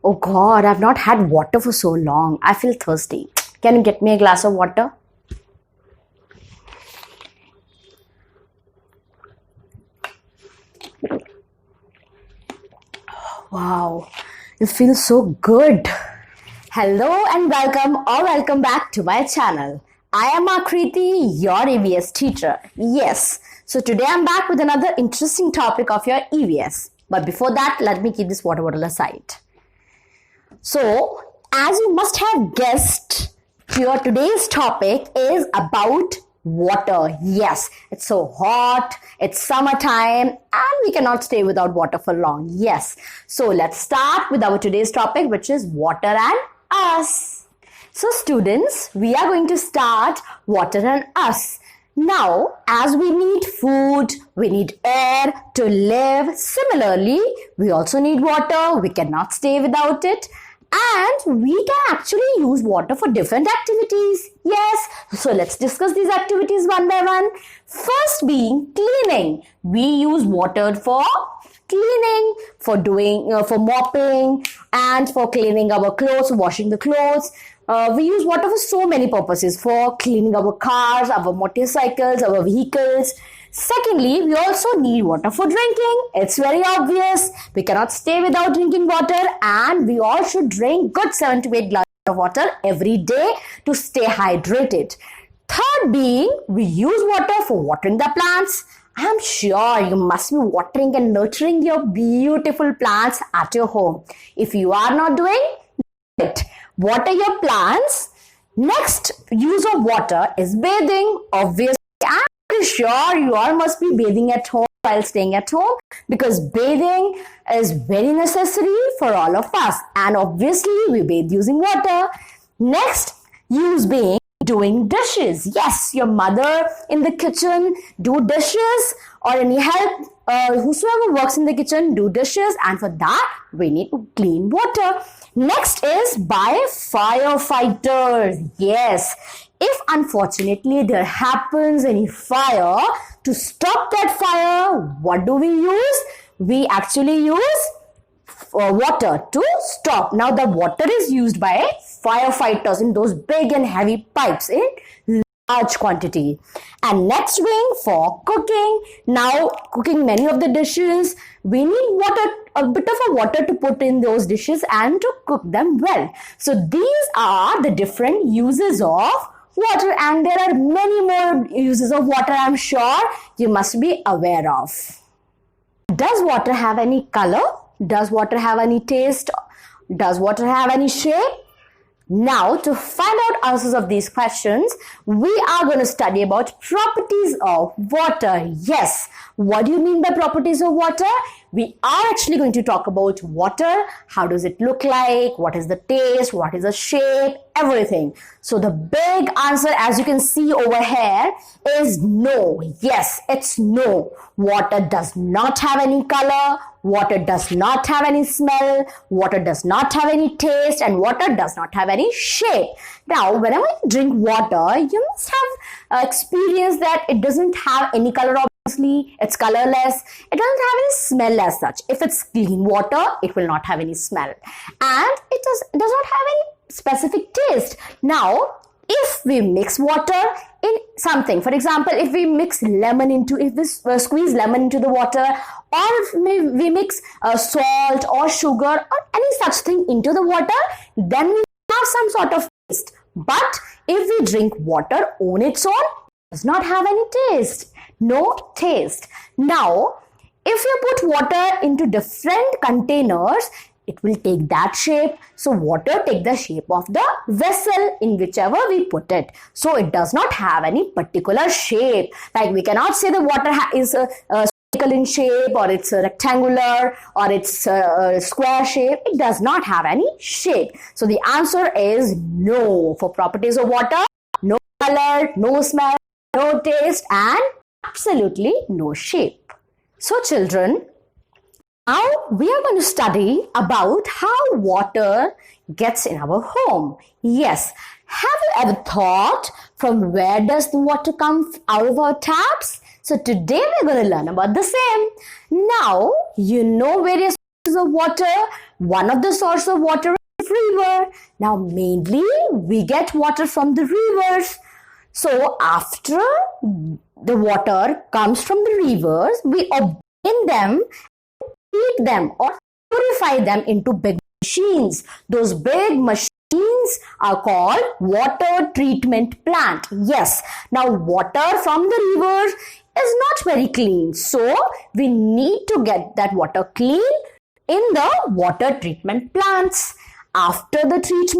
Oh God, I've not had water for so long. I feel thirsty. Can you get me a glass of water? Wow, it feels so good. Hello and welcome back to my channel. I am Akriti, your EVS teacher. Yes, so today I'm back with another interesting topic of your EVS. But before that, let me keep this water bottle aside. So, as you must have guessed, your today's topic is about water. Yes, it's so hot, it's summertime, and we cannot stay without water for long. Yes, so let's start with our today's topic, which is water and us. So, students, we are going to start water and us. Now, as we need food, we need air to live. Similarly, we also need water. We cannot stay without it. And we can actually use water for different activities. Yes, so let's discuss these activities one by one. First being cleaning. We use water for cleaning, for mopping, and for cleaning our clothes, washing the clothes. We use water for so many purposes, for cleaning our cars, our motorcycles, our vehicles. Secondly, we also need water for drinking. It's very obvious. We cannot stay without drinking water, and we all should drink good 7 to 8 glasses of water every day to stay hydrated. Third being, we use water for watering the plants. I'm sure you must be watering and nurturing your beautiful plants at your home. If you are not doing it, water your plants. Next use of water is bathing. Obviously, I'm pretty sure you all must be bathing at home while staying at home, because bathing is very necessary for all of us, and obviously we bathe using water. Next use being doing dishes. Yes, your mother in the kitchen do dishes, or any help, whosoever works in the kitchen do dishes, and for that we need clean water. Next is by firefighters. Yes, if unfortunately there happens any fire, to stop that fire, what do we use? We actually use water to stop. Now the water is used by firefighters in those big and heavy pipes in large quantity. And next being for cooking. Now cooking many of the dishes, we need water, a bit of a water to put in those dishes and to cook them well. So these are the different uses of water, and there are many more uses of water, I'm sure you must be aware of. Does water have any color? Does water have any taste? Does water have any shape? Now, to find out answers of these questions, we are going to study about properties of water. Yes, what do you mean by properties of water? We are actually going to talk about water. How does it look like? What is the taste? What is the shape? Everything. So the big answer, as you can see over here, is no. Yes, it's no. Water does not have any color. Water does not have any smell. Water does not have any taste, and water does not have any shape. Now, whenever you drink water, you must have experienced that it doesn't have any color. Obviously, it's colorless. It doesn't have any smell as such. If it's clean water, it will not have any smell, and it does not have any specific taste. Now, if we mix water in something, for example, if we mix lemon into, if we squeeze lemon into the water, or if we mix salt or sugar or any such thing into the water, then we have some sort of taste. But if we drink water on its own, it does not have any taste. No taste. Now, if you put water into different containers, it will take that shape. So water take the shape of the vessel in whichever we put it. So it does not have any particular shape. Like we cannot say the water is a spherical in shape, or it's a rectangular, or it's a square shape. It does not have any shape. So the answer is no. For properties of water, no color, no smell, no taste, and absolutely no shape. So children, now we are going to study about how water gets in our home. Yes, have you ever thought from where does the water come out of our taps? So today we're going to learn about the same. Now you know various of water. One of the sources of water is river. Now mainly we get water from the rivers. So after the water comes from the rivers, we obtain them, treat them or purify them into big machines. Those big machines are called water treatment plant. Yes, now water from the rivers is not very clean. So we need to get that water clean in the water treatment plants. After the treatment,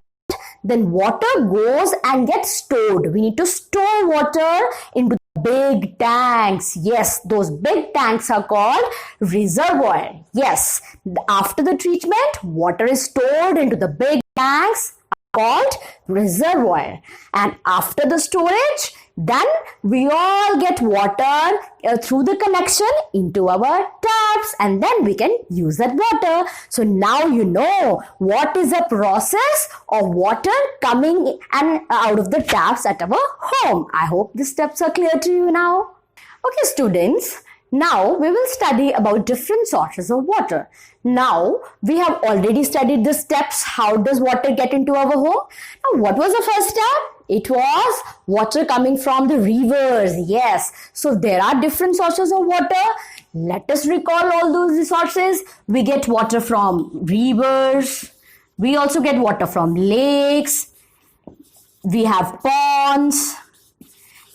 then water goes and gets stored. We need to store water into big tanks. Yes, those big tanks are called reservoir. Yes, after the treatment, water is stored into the big tanks called reservoir, and after the storage, then we all get water through the connection into our taps, and then we can use that water. So now you know what is the process of water coming and out of the taps at our home. I hope the steps are clear to you now. Okay, students, now we will study about different sources of water. Now we have already studied the steps. How does water get into our home? Now what was the first step? It was water coming from the rivers. Yes. So there are different sources of water. Let us recall all those sources. We get water from rivers. We also get water from lakes. We have ponds.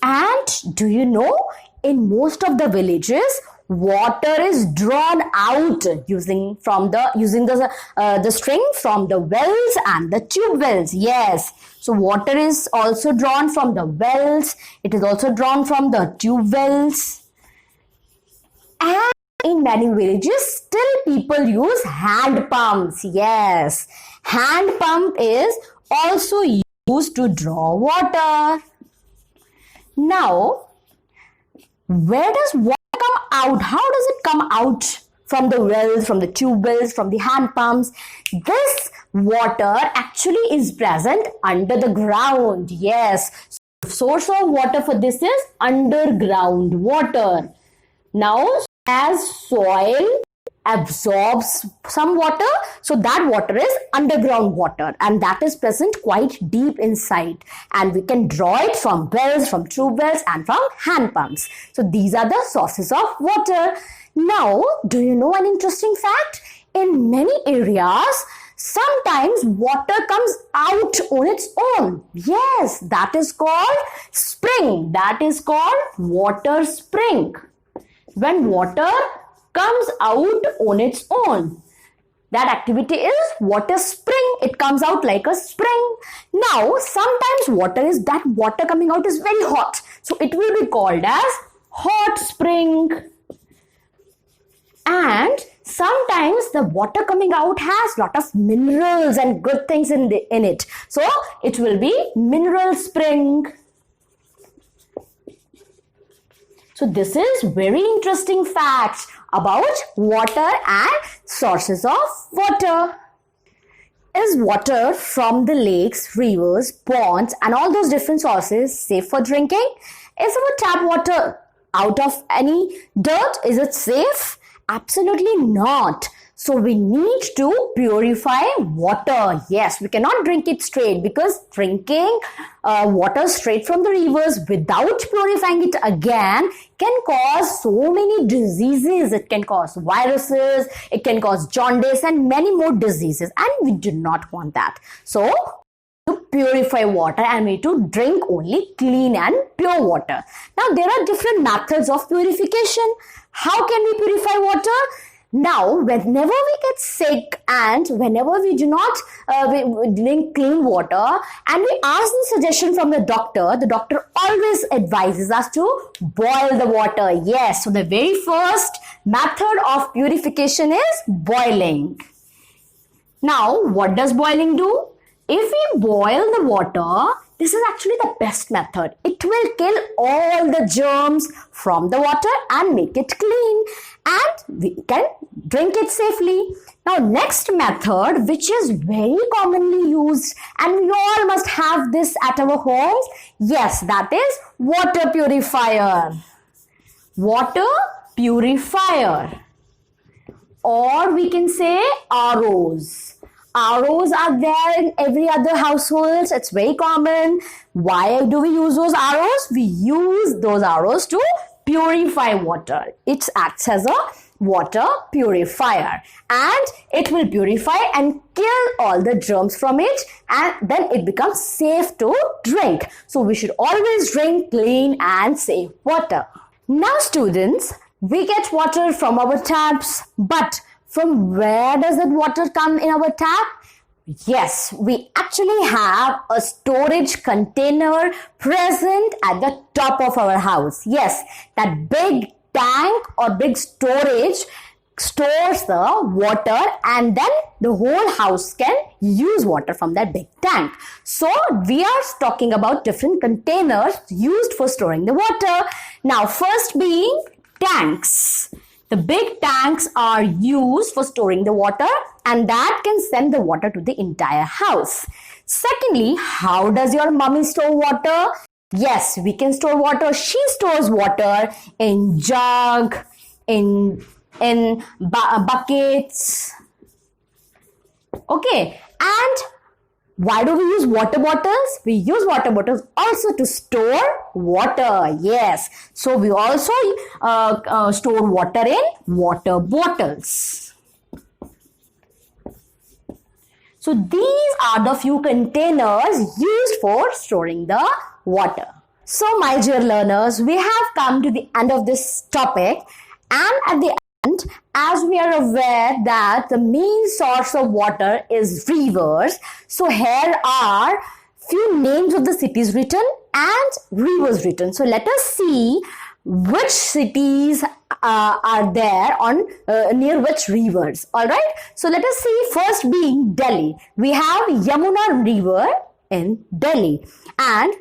And do you know, in most of the villages, water is drawn out using the string from the wells and the tube wells. Yes, so water is also drawn from the wells. It is also drawn from the tube wells. And in many villages, still people use hand pumps. Yes, hand pump is also used to draw water. Now, where does water come out? How does it come out from the wells, from the tube wells, from the hand pumps? This water actually is present under the ground. Yes, source of water for this is underground water. Now, as soil absorbs some water, so that water is underground water, and that is present quite deep inside, and we can draw it from wells, from tube wells and from hand pumps. So these are the sources of water. Now, do you know an interesting fact? In many areas, sometimes water comes out on its own. Yes, that is called spring. That is called water spring. When water comes out on its own, that activity is water spring. It comes out like a spring. Now, sometimes water coming out is very hot, so it will be called as hot spring. And sometimes the water coming out has lot of minerals and good things in it, so it will be mineral spring. So this is very interesting facts about water and sources of water. Is water from the lakes, rivers, ponds and all those different sources safe for drinking? Is our tap water out of any dirt? Is it safe? Absolutely not. So we need to purify water. Yes, we cannot drink it straight, because drinking water straight from the rivers without purifying it again can cause so many diseases. It can cause viruses, it can cause jaundice and many more diseases, and we do not want that. So to purify water, and we need to drink only clean and pure water. Now there are different methods of purification. How can we purify water? Now, whenever we get sick and whenever we do not drink clean water and we ask the suggestion from the doctor always advises us to boil the water. Yes, so the very first method of purification is boiling. Now, what does boiling do? If we boil the water, this is actually the best method. It will kill all the germs from the water and make it clean, and we can drink it safely. Now, next method, which is very commonly used, and we all must have this at our homes. Yes, that is water purifier. Water purifier. or we can say ROs. ROs are there in every other household. It's very common. Why do we use those ROs? We use those ROs to purify water. It acts as a water purifier, and it will purify and kill all the germs from it, and then it becomes safe to drink. So we should always drink clean and safe water. Now students, we get water from our taps, but from where does that water come in our tap? Yes, we actually have a storage container present at the top of our house. Yes, that big tank or big storage stores the water, and then the whole house can use water from that big tank. So we are talking about different containers used for storing the water. Now first being tanks. The big tanks are used for storing the water, and that can send the water to the entire house. Secondly, how does your mommy store water? Yes, we can store water. She stores water in jug, in buckets. Okay, and why do we use water bottles? We use water bottles also to store water. Yes, so we also store water in water bottles. So these are the few containers used for storing the water. So my dear learners, we have come to the end of this topic, and at the end, as we are aware that the main source of water is rivers, so here are few names of the cities written and rivers written. So let us see which cities are there on near which rivers. All right. So let us see. First being Delhi, we have Yamuna River in Delhi, and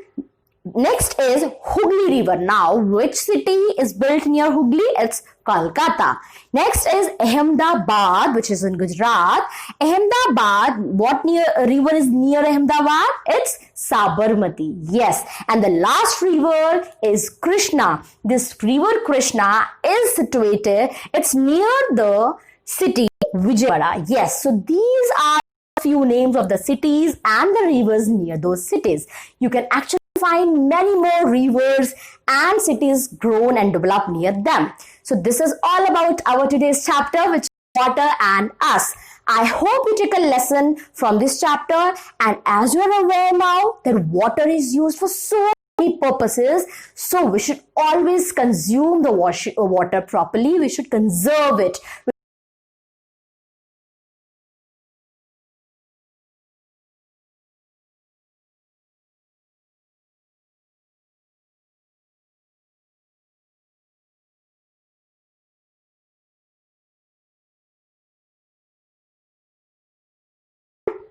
next is Hooghly River. Now, which city is built near Hooghly? It's Kolkata. Next is Ahmedabad, which is in Gujarat. Ahmedabad, what river is near Ahmedabad? It's Sabarmati. Yes. And the last river is Krishna. This river Krishna is situated, it's near the city Vijayawada. Yes. So these are few names of the cities and the rivers near those cities. You can actually find many more rivers and cities grown and developed near them. So this is all about our today's chapter, which is water and us. I hope you take a lesson from this chapter, and as you are aware now that water is used for so many purposes, so we should always consume the water properly. We should conserve it.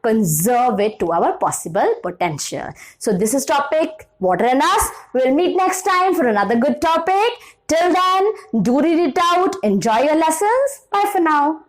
Conserve it to our possible potential. So this is topic water and us. We'll meet next time for another good topic. Till then, do read it out. Enjoy your lessons. Bye for now.